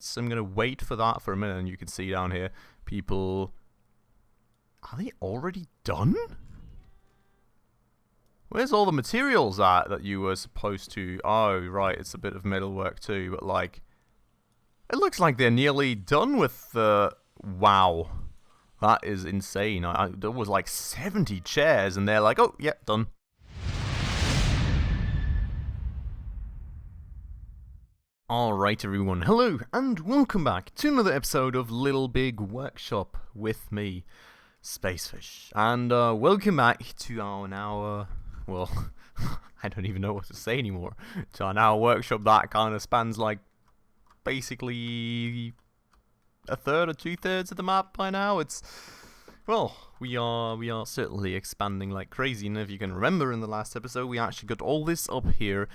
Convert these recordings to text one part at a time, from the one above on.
So I'm going to wait for that for a minute, and you can see down here, people... Are they already done? Where's all the materials at that you were supposed to... Oh, right, it's a bit of metalwork too, but like... It looks like they're nearly done with the... Wow. That is insane. There was like 70 chairs, and they're like, oh, yeah, done. Alright everyone, hello and welcome back to another episode of Little Big Workshop with me, Spacefish. And welcome back to our now, well, I don't even know what to say anymore, to our now workshop that kind of spans like basically a third or 2/3 of the map by now. It's, well, we are certainly expanding like crazy, and if you can remember in the last episode, we actually got all this up here,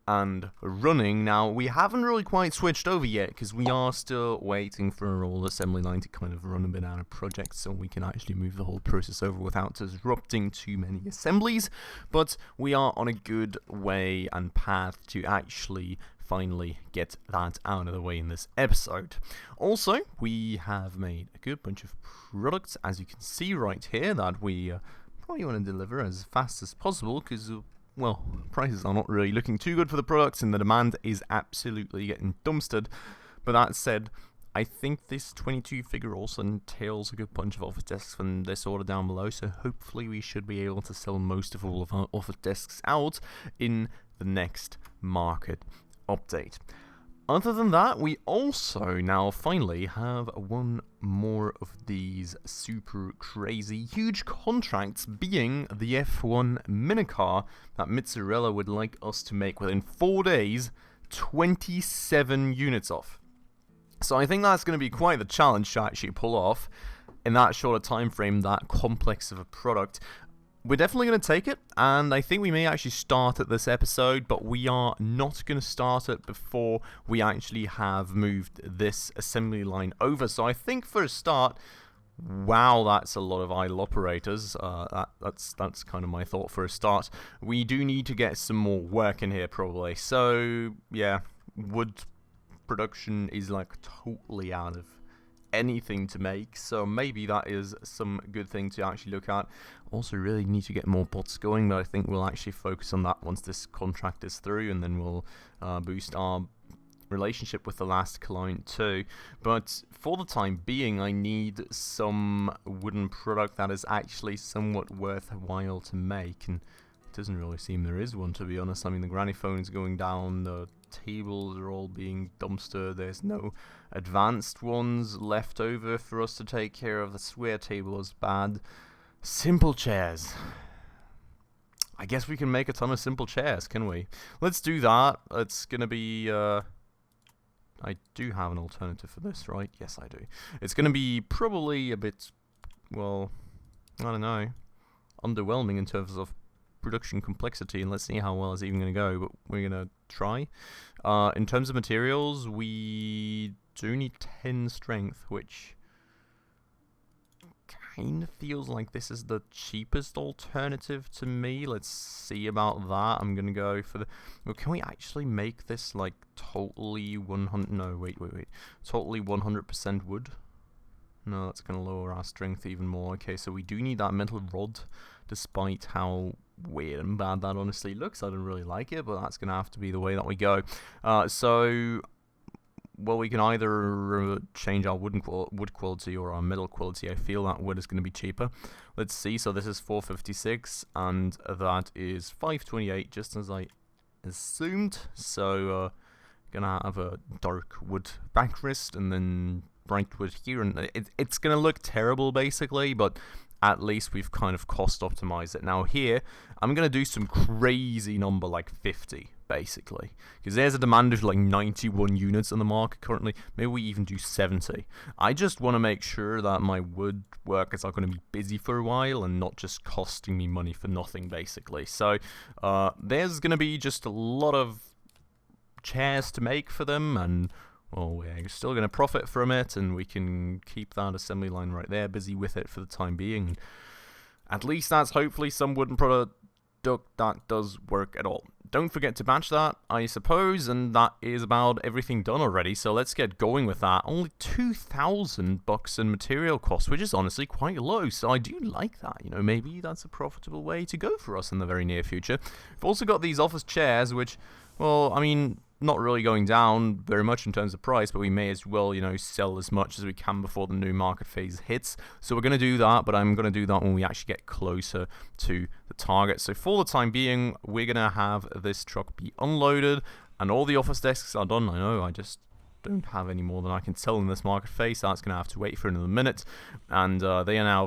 and running. Now, we haven't really quite switched over yet, because we are still waiting for all assembly line to kind of run a bit out of project, so we can actually move the whole process over without disrupting too many assemblies, but we are on a good way and path to actually finally get that out of the way in this episode. Also, we have made a good bunch of products, as you can see right here, that we probably want to deliver as fast as possible, because well, prices are not really looking too good for the products, and the demand is absolutely getting dumpstered. But that said, I think this 22 figure also entails a good bunch of office desks from this order down below, so hopefully we should be able to sell most of all of our office desks out in the next market update. Other than that, we also now finally have one more of these super crazy huge contracts, being the F1 minicar that Mitzurella would like us to make within 4 days, 27 units of. So I think that's going to be quite the challenge to actually pull off in that short a time frame, that complex of a product. We're definitely going to take it, and I think we may actually start at this episode, but we are not going to start it before we actually have moved this assembly line over. So I think for a start, wow, that's a lot of idle operators. That's kind of my thought for a start. We do need to get some more work in here probably. So yeah, wood production is like totally out of anything to make, so maybe that is some good thing to actually look at. Also really need to get more bots going, but I think we'll actually focus on that once this contract is through, and then we'll boost our relationship with the last client too. But for the time being, I need some wooden product that is actually somewhat worthwhile to make, and it doesn't really seem there is one, to be honest. I mean, the granny phone is going down, the tables are all being dumpstered, there's no advanced ones left over for us to take care of. The square table is bad. Simple chairs. I guess we can make a ton of simple chairs, can we? Let's do that. It's gonna be I do have an alternative for this, right? Yes, I do. It's gonna be probably a bit, well, I don't know, underwhelming in terms of production complexity, and let's see how well it's even going to go, but we're going to try. In terms of materials, we do need 10 strength, which kind of feels like this is the cheapest alternative to me. Let's see about that. I'm going to go for the... Well, can we actually make this like totally 100... No, wait. Totally 100% wood? No, that's going to lower our strength even more. Okay, so we do need that metal rod, despite how weird and bad that honestly looks. I don't really like it, but that's going to have to be the way that we go. So, well, we can either change our wood quality or our metal quality. I feel that wood is going to be cheaper. Let's see. So this is 456, and that is 528, just as I assumed. So, gonna have a dark wood backrest, and then bright wood here, and it's gonna look terrible basically, but at least we've kind of cost optimized it. Now here, I'm going to do some crazy number like 50, basically. Because there's a demand of like 91 units on the market currently. Maybe we even do 70. I just want to make sure that my wood workers are going to be busy for a while and not just costing me money for nothing, basically. So there's going to be just a lot of chairs to make for them, and well, we're still going to profit from it, and we can keep that assembly line right there busy with it for the time being. At least that's hopefully some wooden product that does work at all. don't forget to batch that, I suppose, and that is about everything done already, so let's get going with that. Only 2,000 bucks in material costs, which is honestly quite low, so I do like that. You know, maybe that's a profitable way to go for us in the very near future. We've also got these office chairs, which, well, I mean, not really going down very much in terms of price, but we may as well, you know, sell as much as we can before the new market phase hits. So we're going to do that, but I'm going to do that when we actually get closer to the target. So for the time being, we're going to have this truck be unloaded, and all the office desks are done. I know, I just don't have any more than I can sell in this market phase, so that's going to have to wait for another minute. And they are now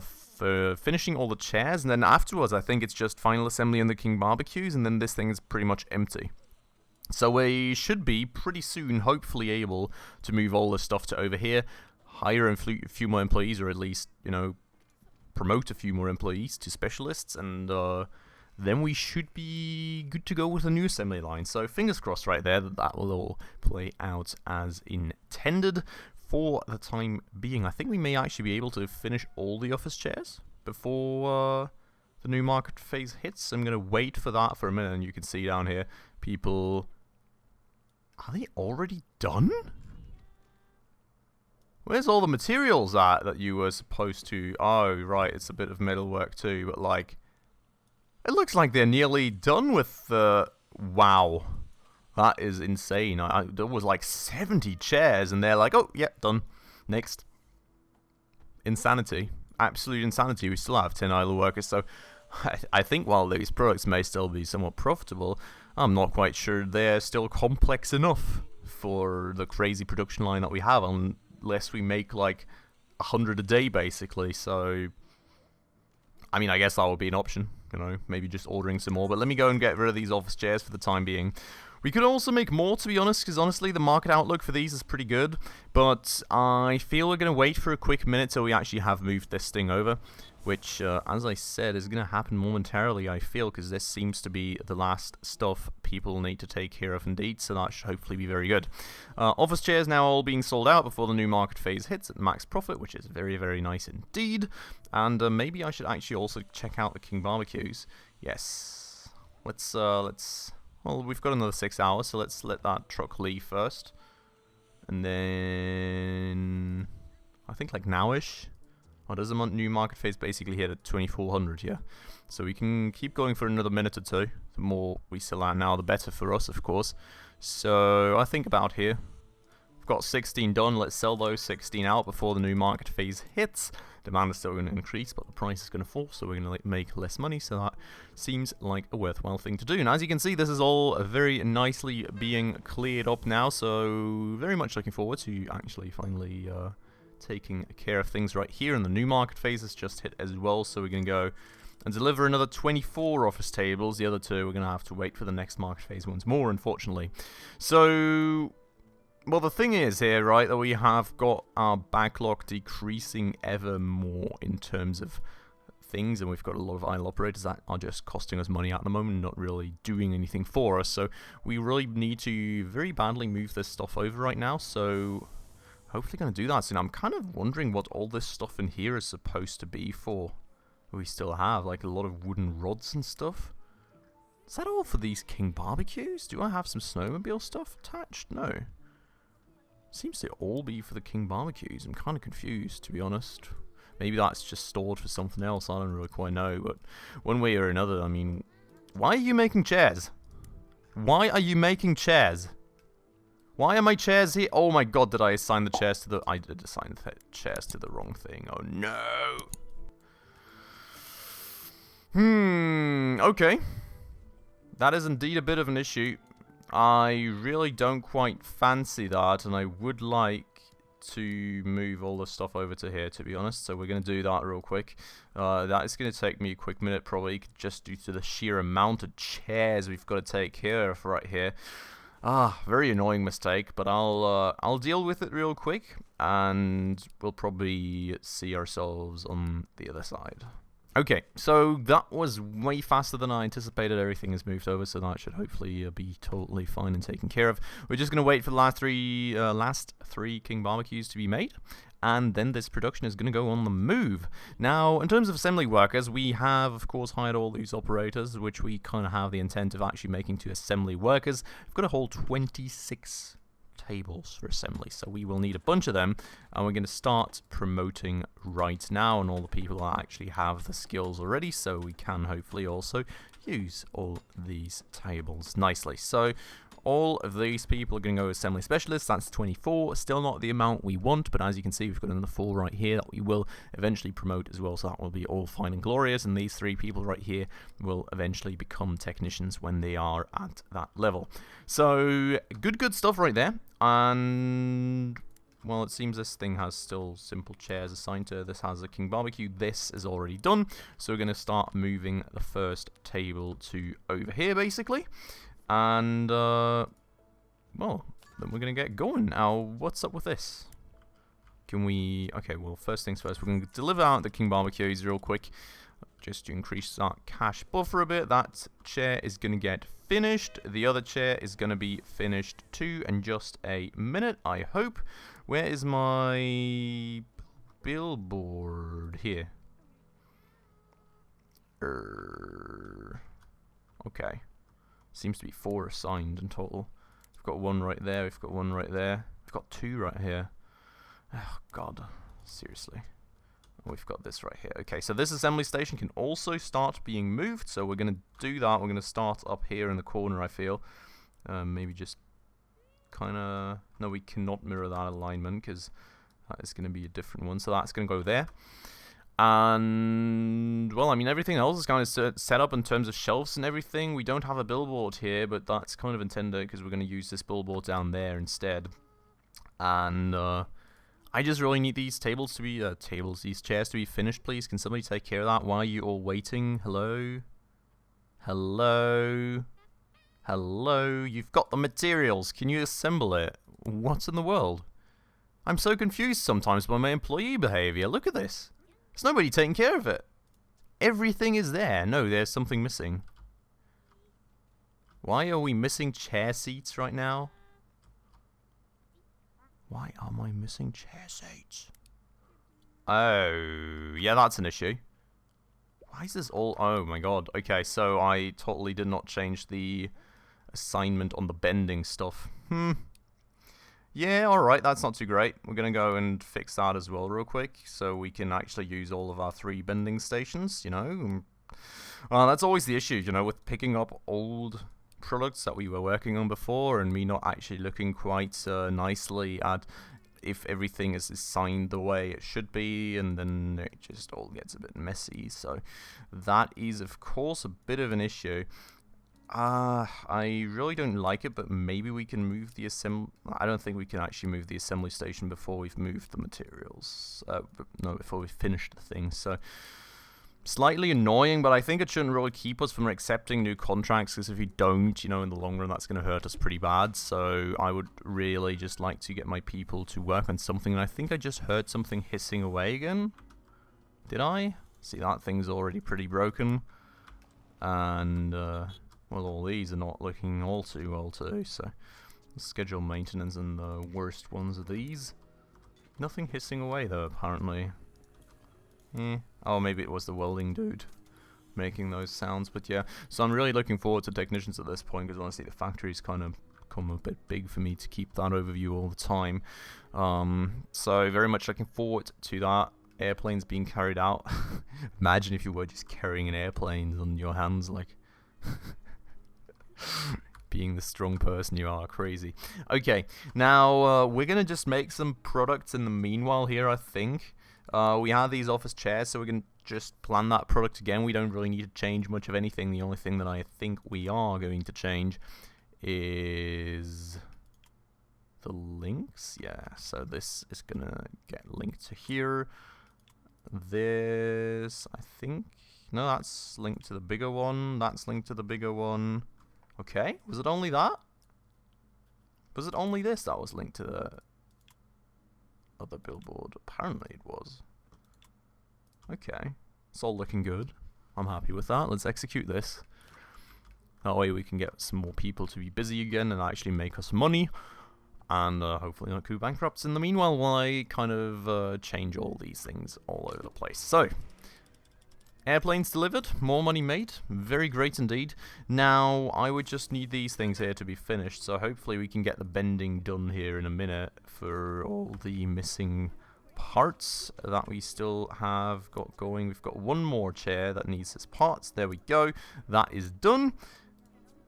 finishing all the chairs, and then afterwards, I think it's just final assembly in the King Barbecues, and then this thing is pretty much empty. So we should be pretty soon hopefully able to move all this stuff to over here, hire a few more employees, or at least, you know, promote a few more employees to specialists, and then we should be good to go with the new assembly line. So fingers crossed right there that will all play out as intended. For the time being, I think we may actually be able to finish all the office chairs before the new market phase hits. I'm going to wait for that for a minute, and you can see down here, people... Are they already done? Where's all the materials at that you were supposed to... Oh, right, it's a bit of metalwork too, but like... It looks like they're nearly done with the... Wow. That is insane. There was like 70 chairs, and they're like, oh, yeah, done. Next. Insanity. Absolute insanity. We still have 10 idle workers, so... I think while these products may still be somewhat profitable, I'm not quite sure they're still complex enough for the crazy production line that we have, unless we make like 100 a day basically. So, I mean, I guess that would be an option, you know, maybe just ordering some more. But let me go and get rid of these office chairs for the time being. We could also make more, to be honest, because honestly the market outlook for these is pretty good, but I feel we're going to wait for a quick minute till we actually have moved this thing over, which, as I said, is going to happen momentarily, I feel, because this seems to be the last stuff people need to take care of indeed, so that should hopefully be very good. Office chairs now all being sold out before the new market phase hits at max profit, which is very, very nice indeed, and maybe I should actually also check out the King Barbecues. Yes, let's... Well, we've got another 6 hours, so let's let that truck leave first. And then... I think like nowish. Oh, does the new market phase basically hit at 2,400, yeah? So we can keep going for another minute or two. The more we sell out now, the better for us, of course. So I think about here. We've got 16 done. Let's sell those 16 out before the new market phase hits. Demand is still going to increase, but the price is going to fall, so we're going to make less money, so that seems like a worthwhile thing to do. And as you can see, this is all very nicely being cleared up now, so very much looking forward to actually finally taking care of things right here. And the new market phase has just hit as well, so we're going to go and deliver another 24 office tables. The other two, we're going to have to wait for the next market phase once more, unfortunately. So... Well, the thing is here, right, that we have got our backlog decreasing ever more in terms of things, and we've got a lot of idle operators that are just costing us money at the moment, not really doing anything for us, so we really need to very badly move this stuff over right now, so hopefully going to do that soon. I'm kind of wondering what all this stuff in here is supposed to be for. We still have, like, a lot of wooden rods and stuff. Is that all for these King Barbecues? Do I have some snowmobile stuff attached? No. Seems to all be for the King Barbecues. I'm kind of confused, to be honest. Maybe that's just stored for something else. I don't really quite know. But one way or another, I mean... Why are you making chairs? Why are you making chairs? Why are my chairs here? Oh my god, did I assign the chairs to the... I did assign the chairs to the wrong thing. Oh no! Okay. That is indeed a bit of an issue. I really don't quite fancy that, and I would like to move all the stuff over to here, to be honest, so we're going to do that real quick. That is going to take me a quick minute, probably, just due to the sheer amount of chairs we've got to take care of right here. Very annoying mistake, but I'll deal with it real quick, and we'll probably see ourselves on the other side. Okay, so that was way faster than I anticipated. Everything has moved over, so that should hopefully be totally fine and taken care of. We're just going to wait for the last three King Barbecues to be made, and then this production is going to go on the move. Now, in terms of assembly workers, we have, of course, hired all these operators, which we kind of have the intent of actually making to assembly workers. We've got a whole 26 tables for assembly, so we will need a bunch of them, and we're going to start promoting right now, and all the people that actually have the skills already, so we can hopefully also use all these tables nicely. So all of these people are going to go assembly specialists. That's 24, still not the amount we want, but as you can see, we've got another 4 right here that we will eventually promote as well, so that will be all fine and glorious, and these 3 people right here will eventually become technicians when they are at that level. So good stuff right there. And well, it seems this thing has still simple chairs assigned to it. This has a King Barbecue. This is already done, so we're going to start moving the first table to over here basically. And, well, then we're going to get going. Now, what's up with this? Can we... Okay, well, first things first, we're going to deliver out the King Barbecues real quick, just to increase that cash buffer a bit. That chair is going to get finished. The other chair is going to be finished too in just a minute, I hope. Where is my billboard? Here. Okay. Seems to be 4 assigned in total. We've got 1 right there, we've got 1 right there. We've got 2 right here. Oh, God. Seriously. We've got this right here. Okay, so this assembly station can also start being moved, so we're going to do that. We're going to start up here in the corner, I feel. Maybe just kind of... No, we cannot mirror that alignment, because that is going to be a different one. So that's going to go there. And, well, I mean, everything else is kind of set up in terms of shelves and everything. We don't have a billboard here, but that's kind of intended because we're going to use this billboard down there instead. And, I just really need these tables to be, these chairs to be finished, please. Can somebody take care of that? Why are you all waiting? Hello? Hello? Hello? You've got the materials. Can you assemble it? What in the world? I'm so confused sometimes by my employee behavior. Look at this. There's nobody taking care of it. Everything is there. No, there's something missing. Why are we missing chair seats right now? Why am I missing chair seats? Oh, yeah, that's an issue. Why is this all... Oh my god. Okay, so I totally did not change the assignment on the bending stuff. Yeah, alright, that's not too great. We're going to go and fix that as well real quick, so we can actually use all of our 3 bending stations, you know. Well, that's always the issue, you know, with picking up old products that we were working on before and me not actually looking quite nicely at if everything is assigned the way it should be, and then it just all gets a bit messy. So that is, of course, a bit of an issue. I really don't like it, but maybe we can move the I don't think we can actually move the assembly station before we've moved the materials. No, before we've finished the thing. So slightly annoying, but I think it shouldn't really keep us from accepting new contracts, because if we don't, you know, in the long run, that's going to hurt us pretty bad. So I would really just like to get my people to work on something, and I think I just heard something hissing away again. Did I? See, that thing's already pretty broken. And, well, all these are not looking all too well too, so schedule maintenance and the worst ones are these. Nothing hissing away though, apparently. Oh, maybe it was the welding dude making those sounds, but yeah. So I'm really looking forward to technicians at this point, because honestly the factory's kind of become a bit big for me to keep that overview all the time. So very much looking forward to that. Airplanes being carried out. Imagine if you were just carrying an airplane on your hands, like... Being the strong person you are, crazy. Okay, now we're gonna just make some products in the meanwhile here, I think. We have these office chairs, so we can just plan that product again. We don't really need to change much of anything. The only thing that I think we are going to change is the links. Yeah, so this is gonna get linked to here. This, I think... No, that's linked to the bigger one. That's linked to the bigger one. Okay, was it only that? Was it only this that was linked to the other billboard? Apparently it was. Okay. It's all looking good. I'm happy with that. Let's execute this. That way we can get some more people to be busy again and actually make us money. And hopefully not go bankrupt in the meanwhile while I kind of change all these things all over the place. So, airplanes delivered, more money made, very great indeed. Now, I would just need these things here to be finished, so hopefully we can get the bending done here in a minute for all the missing parts that we still have got going. We've got one more chair that needs its parts. There we go. That is done.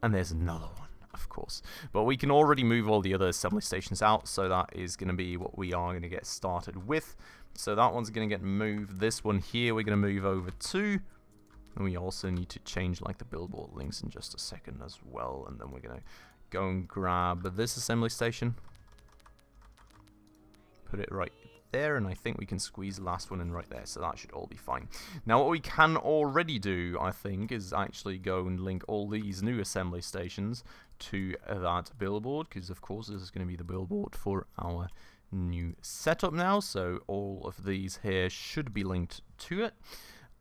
And there's another one, of course. But we can already move all the other assembly stations out, so that is going to be what we are going to get started with. So that one's going to get moved. This one here we're going to move over to. And we also need to change like the billboard links in just a second as well. And then we're going to go and grab this assembly station. Put it right there, and I think we can squeeze the last one in right there, so that should all be fine. Now what we can already do, I think, is actually go and link all these new assembly stations to that billboard, because of course this is going to be the billboard for our new setup now, so all of these here should be linked to it.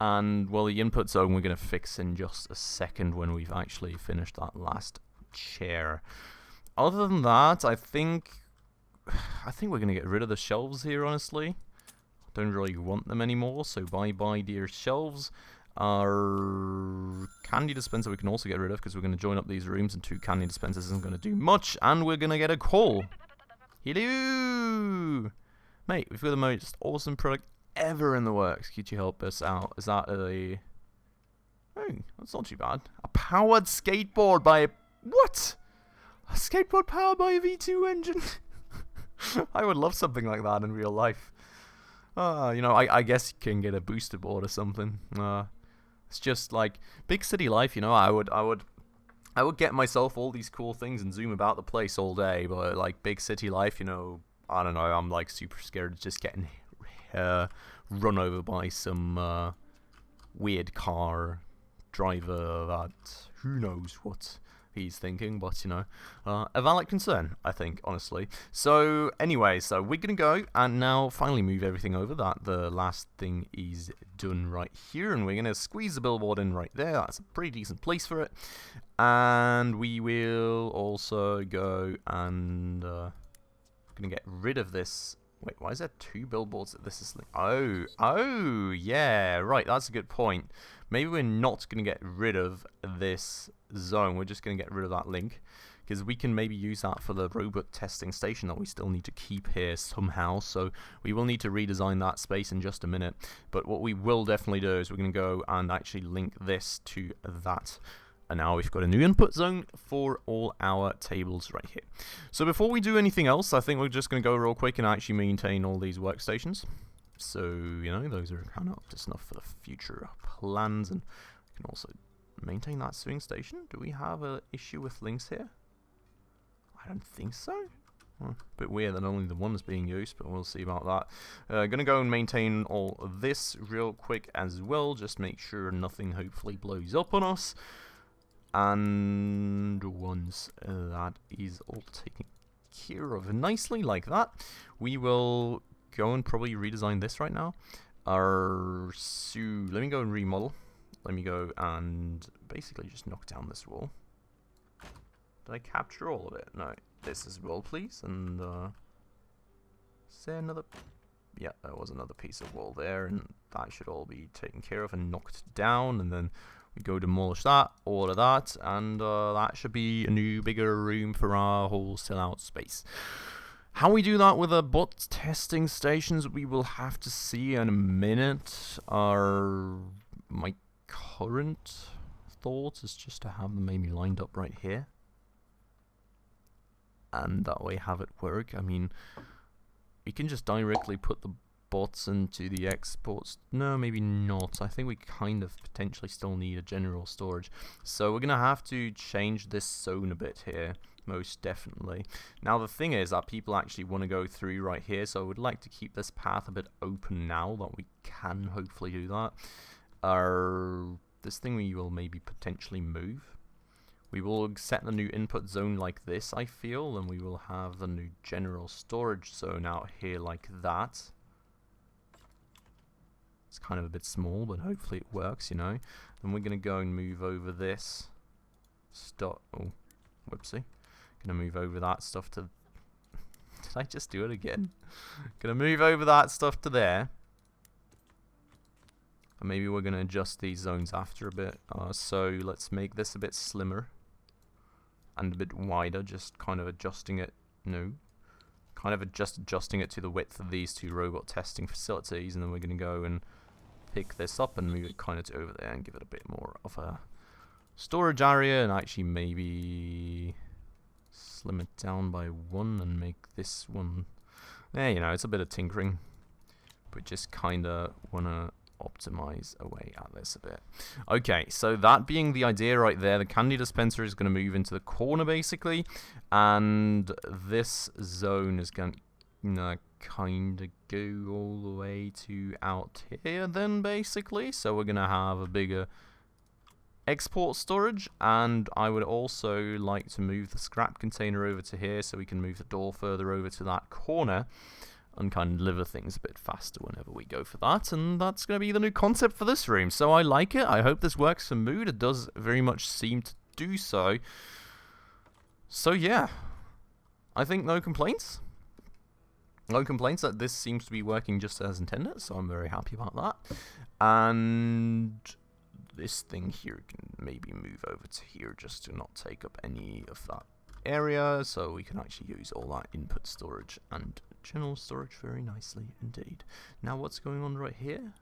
And well, the input zone we're going to fix in just a second when we've actually finished that last chair. Other than that, I think we're going to get rid of the shelves here, honestly. Don't really want them anymore, so bye-bye, dear shelves. Our candy dispenser we can also get rid of, because we're going to join up these rooms, and 2 candy dispensers isn't going to do much, and we're going to get a call. Hello! Mate, we've got the most awesome product ever in the works. Could you help us out? Is that a... Oh, that's not too bad. A powered skateboard by a... What? A skateboard powered by a V2 engine? I would love something like that in real life. You know, I guess you can get a booster board or something. It's just like big city life, you know. I would get myself all these cool things and zoom about the place all day, but like big city life, you know, I don't know. I'm like super scared of just getting run over by some weird car driver that who knows what he's thinking, but you know, a valid concern, I think, honestly. So anyway, so we're gonna go and now finally move everything over. That the last thing is done right here, and we're gonna squeeze the billboard in right there. That's a pretty decent place for it. And we will also go and gonna get rid of this. Wait, why is there 2 billboards that this is linked? Oh, yeah, right, that's a good point. Maybe we're not going to get rid of this zone, we're just going to get rid of that link, because we can maybe use that for the robot testing station that we still need to keep here somehow, so we will need to redesign that space in just a minute. But what we will definitely do is we're going to go and actually link this to that. And now we've got a new input zone for all our tables right here. So before we do anything else, I think we're just going to go real quick and actually maintain all these workstations. So, you know, those are kind of up to snuff for the future plans. And we can also maintain that swing station. Do we have an issue with links here? I don't think so. Well, a bit weird that only the one is being used, but we'll see about that. Gonna go and maintain all of this real quick as well. Just make sure nothing hopefully blows up on us. And once that is all taken care of nicely like that, we will go and probably redesign this right now. So let me go and remodel. Let me go and basically just knock down this wall. Did I capture all of it? No. This as well, please. And is there another? Yeah, there was another piece of wall there, and that should all be taken care of and knocked down, and then we go demolish that, all of that, and that should be a new, bigger room for our whole still-out space. How we do that with the bot testing stations, we will have to see in a minute. My current thought is just to have them maybe lined up right here. And that way have it work. I mean, we can just directly put the bots into the exports. No, maybe not. I think we kind of potentially still need a general storage. So we're going to have to change this zone a bit here, most definitely. Now the thing is that people actually want to go through right here, so I would like to keep this path a bit open now that we can hopefully do that. This thing we will maybe potentially move. We will set the new input zone like this, I feel, and we will have the new general storage zone out here like that. It's kind of a bit small, but hopefully it works, you know. And we're going to go and move over this stuff. Oh, whoopsie. Going to move over that stuff to... Did I just do it again? Going to move over that stuff to there. And maybe we're going to adjust these zones after a bit. So let's make this a bit slimmer. And a bit wider, just kind of adjusting it. No. Kind of adjusting it to the width of these two robot testing facilities. And then we're going to go and pick this up and move it kind of to over there and give it a bit more of a storage area. And actually maybe slim it down by 1 and make this one... Yeah, you know, it's a bit of tinkering. But just kind of want to optimize away at this a bit. Okay, so that being the idea right there, the candy dispenser is going to move into the corner basically, and this zone is going to kind of go all the way to out here then basically. So we're going to have a bigger export storage, and I would also like to move the scrap container over to here so we can move the door further over to that corner and kind of deliver things a bit faster whenever we go for that. And that's going to be the new concept for this room. So I like it. I hope this works for Mood. It does very much seem to do so. So yeah, I think no complaints. No complaints that this seems to be working just as intended. So I'm very happy about that. And this thing here can maybe move over to here just to not take up any of that area, so we can actually use all that input storage and general storage very nicely indeed. Now what's going on right here?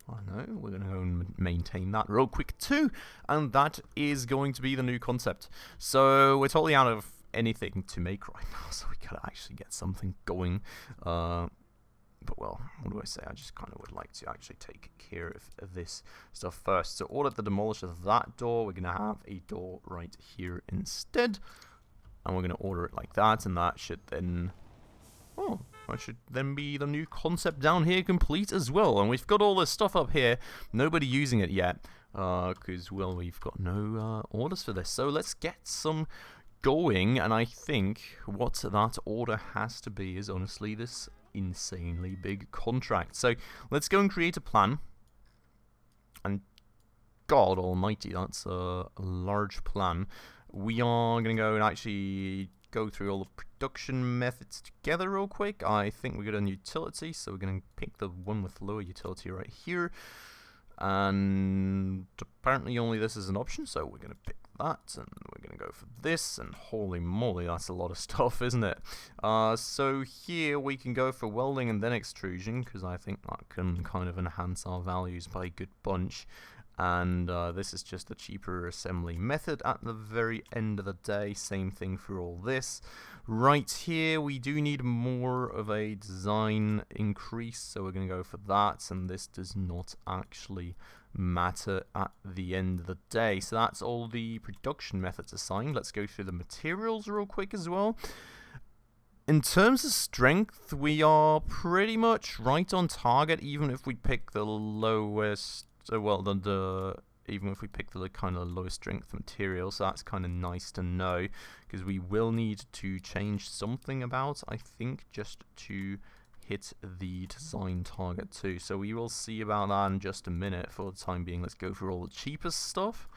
I know, we're going to go and maintain that real quick too, and that is going to be the new concept. So we're totally out of anything to make right now, so we gotta actually get something going. But well, what do I say? I just kind of would like to actually take care of this stuff first. So order the demolish of that door. We're going to have a door right here instead. And we're going to order it like that. And that should then... Oh, that should then be the new concept down here complete as well. And we've got all this stuff up here. Nobody using it yet. Because, well, we've got no orders for this. So let's get some going. And I think what that order has to be is honestly this insanely big contract. So let's go and create a plan. And God almighty, that's a large plan. We are going to go and actually go through all the production methods together real quick. I think we got a utility, so we're going to pick the one with lower utility right here. And apparently only this is an option, so we're going to pick that, and we're going to go for this, and holy moly, that's a lot of stuff, isn't it? So here we can go for welding and then extrusion, because I think that can kind of enhance our values by a good bunch. And this is just a cheaper assembly method at the very end of the day. Same thing for all this. Right here, we do need more of a design increase, so we're going to go for that. And this does not actually matter at the end of the day. So that's all the production methods assigned. Let's go through the materials real quick as well. In terms of strength, we are pretty much right on target, even if we pick the lowest... well, even if we pick the kind of lowest strength material, so that's kind of nice to know, because we will need to change something about, I think, just to hit the design target too. So we will see about that in just a minute. For the time being, let's go for all the cheapest stuff.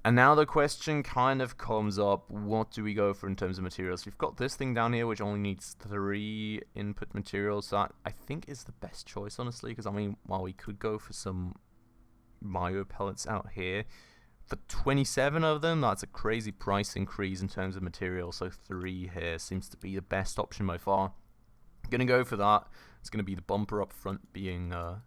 And now the question kind of comes up, what do we go for in terms of materials? We've got this thing down here, which only needs 3 input materials. So that, I think, is the best choice, honestly, because, I mean, while we could go for some bio pellets out here, for 27 of them, that's a crazy price increase in terms of materials. So 3 here seems to be the best option by far. I'm going to go for that. It's going to be the bumper up front being... a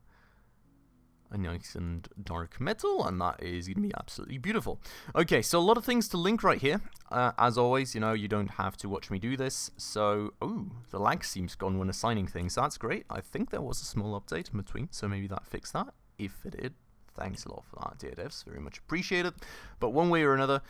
nice and dark metal, and that is going to be absolutely beautiful. Okay, so a lot of things to link right here. As always, you know, you don't have to watch me do this. So, oh, the lag seems gone when assigning things. So that's great. I think there was a small update in between, so maybe that fixed that. If it did, thanks a lot for that, dear devs. Very much appreciated. But one way or another,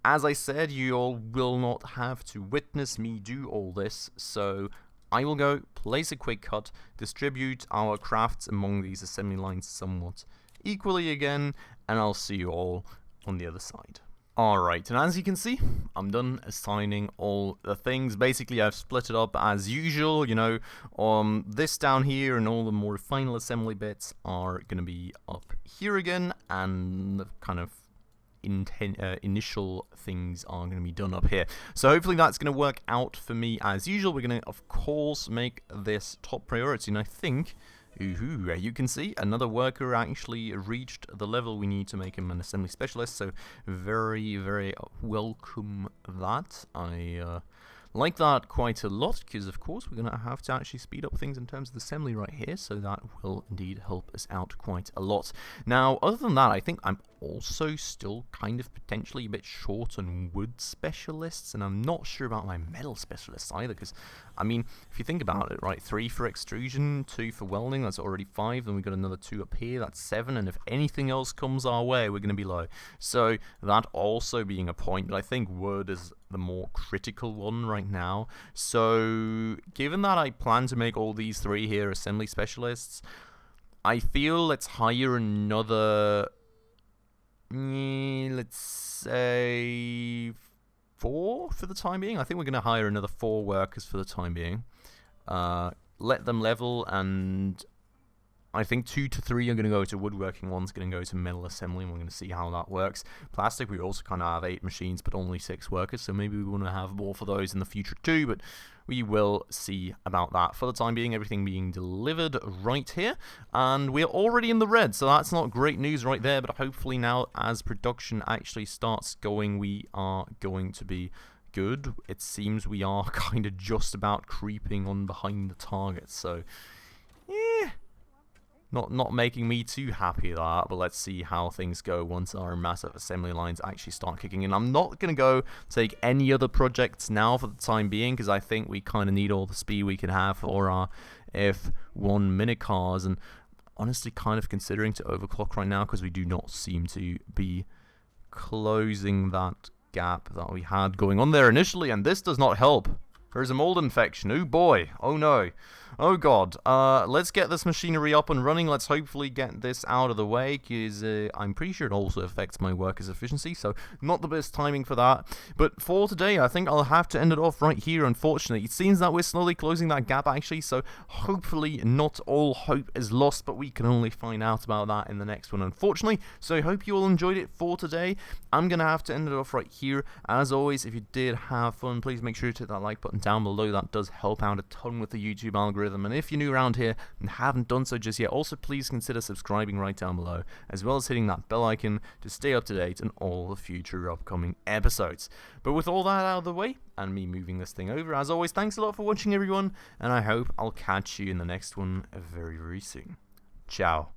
as I said, you all will not have to witness me do all this. So I will go place a quick cut, distribute our crafts among these assembly lines somewhat equally again, and I'll see you all on the other side. Alright, and as you can see, I'm done assigning all the things. Basically, I've split it up as usual, you know, this down here and all the more final assembly bits are going to be up here again, and the kind of initial things are going to be done up here. So hopefully that's going to work out for me as usual. We're going to, of course, make this top priority, and I think... you can see another worker actually reached the level we need to make him an assembly specialist, so very, very welcome that. I like that quite a lot, because of course we're going to have to actually speed up things in terms of the assembly right here, so that will indeed help us out quite a lot. Now, other than that, I think I'm also still kind of potentially a bit short on wood specialists, and I'm not sure about my metal specialists either, because, I mean, if you think about it, right, 3 for extrusion, 2 for welding, that's already 5, then we've got another 2 up here, that's 7, and if anything else comes our way, we're going to be low. So, that also being a point, but I think wood is the more critical one right now. So, given that I plan to make all these 3 here assembly specialists, I feel let's hire another... let's say 4 for the time being. I think we're going to hire another 4 workers for the time being. Let them level, and I think 2 to 3 are going to go to woodworking, 1's going to go to metal assembly, and we're going to see how that works. Plastic, we also kind of have 8 machines, but only 6 workers, so maybe we want to have more for those in the future too, but we will see about that. For the time being, everything being delivered right here, and we're already in the red, so that's not great news right there, but hopefully now, as production actually starts going, we are going to be good. It seems we are kind of just about creeping on behind the target, so yeah. Not making me too happy that, but let's see how things go once our massive assembly lines actually start kicking in. I'm not going to go take any other projects now for the time being, because I think we kind of need all the speed we can have for our F1 minute cars, and honestly kind of considering to overclock right now, because we do not seem to be closing that gap that we had going on there initially, and this does not help. There's a mold infection. Oh boy. Oh no. Oh god. Let's get this machinery up and running. Let's hopefully get this out of the way, because I'm pretty sure it also affects my workers' efficiency, so not the best timing for that. But for today, I think I'll have to end it off right here, unfortunately. It seems that we're slowly closing that gap, actually, so hopefully not all hope is lost, but we can only find out about that in the next one, unfortunately. So I hope you all enjoyed it for today. I'm going to have to end it off right here. As always, if you did have fun, please make sure to hit that like button down below. That does help out a ton with the YouTube algorithm, and if you're new around here and haven't done so just yet, also please consider subscribing right down below, as well as hitting that bell icon to stay up to date on all the future upcoming episodes. But with all that out of the way, and me moving this thing over, as always, thanks a lot for watching, everyone, and I hope I'll catch you in the next one very, very soon. Ciao.